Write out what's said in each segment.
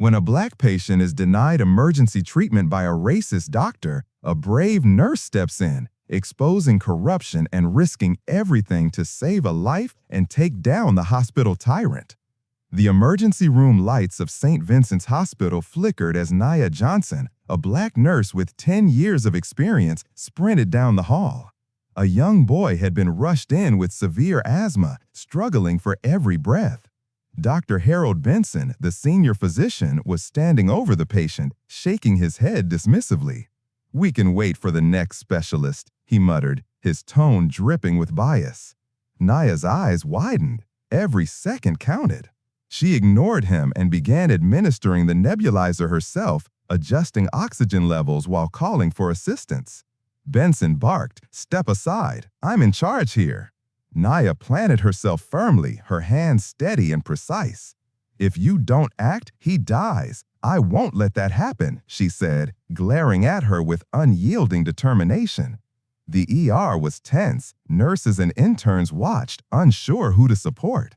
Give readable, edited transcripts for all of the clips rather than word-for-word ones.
When a black patient is denied emergency treatment by a racist doctor, a brave nurse steps in, exposing corruption and risking everything to save a life and take down the hospital tyrant. The emergency room lights of St. Vincent's Hospital flickered as Nia Johnson, a black nurse with 10 years of experience, sprinted down the hall. A young boy had been rushed in with severe asthma, struggling for every breath. Dr. Harold Benson, the senior physician, was standing over the patient, shaking his head dismissively. "We can wait for the next specialist," he muttered, his tone dripping with bias. Nia's eyes widened. Every second counted. She ignored him and began administering the nebulizer herself, adjusting oxygen levels while calling for assistance. Benson barked, "Step aside. I'm in charge here." Nia planted herself firmly, her hands steady and precise. "If you don't act, he dies. I won't let that happen," she said, glaring at her with unyielding determination. The ER was tense. Nurses and interns watched, unsure who to support.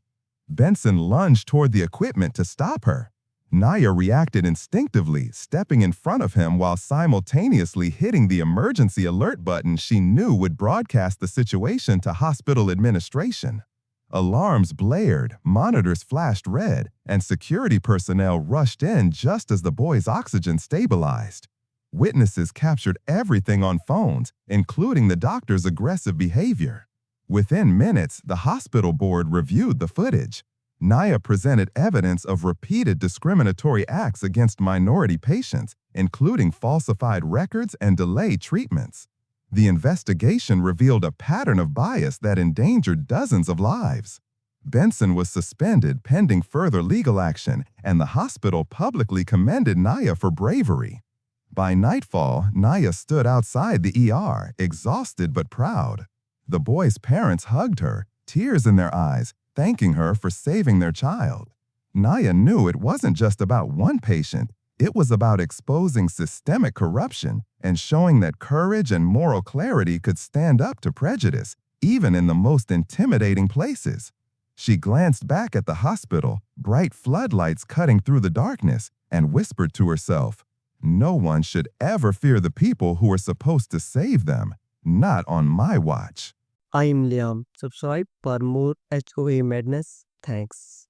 Benson lunged toward the equipment to stop her. Nia reacted instinctively, stepping in front of him while simultaneously hitting the emergency alert button she knew would broadcast the situation to hospital administration. Alarms blared, monitors flashed red, and security personnel rushed in just as the boy's oxygen stabilized. Witnesses captured everything on phones, including the doctor's aggressive behavior. Within minutes, the hospital board reviewed the footage. Nia presented evidence of repeated discriminatory acts against minority patients, including falsified records and delayed treatments. The investigation revealed a pattern of bias that endangered dozens of lives. Benson was suspended pending further legal action, and the hospital publicly commended Nia for bravery. By nightfall, Nia stood outside the ER, exhausted but proud. The boy's parents hugged her, tears in their eyes, thanking her for saving their child. Nia knew it wasn't just about one patient. It was about exposing systemic corruption and showing that courage and moral clarity could stand up to prejudice, even in the most intimidating places. She glanced back at the hospital, bright floodlights cutting through the darkness, and whispered to herself, "No one should ever fear the people who are supposed to save them. Not on my watch." I am Liam. Subscribe for more HOA madness. Thanks.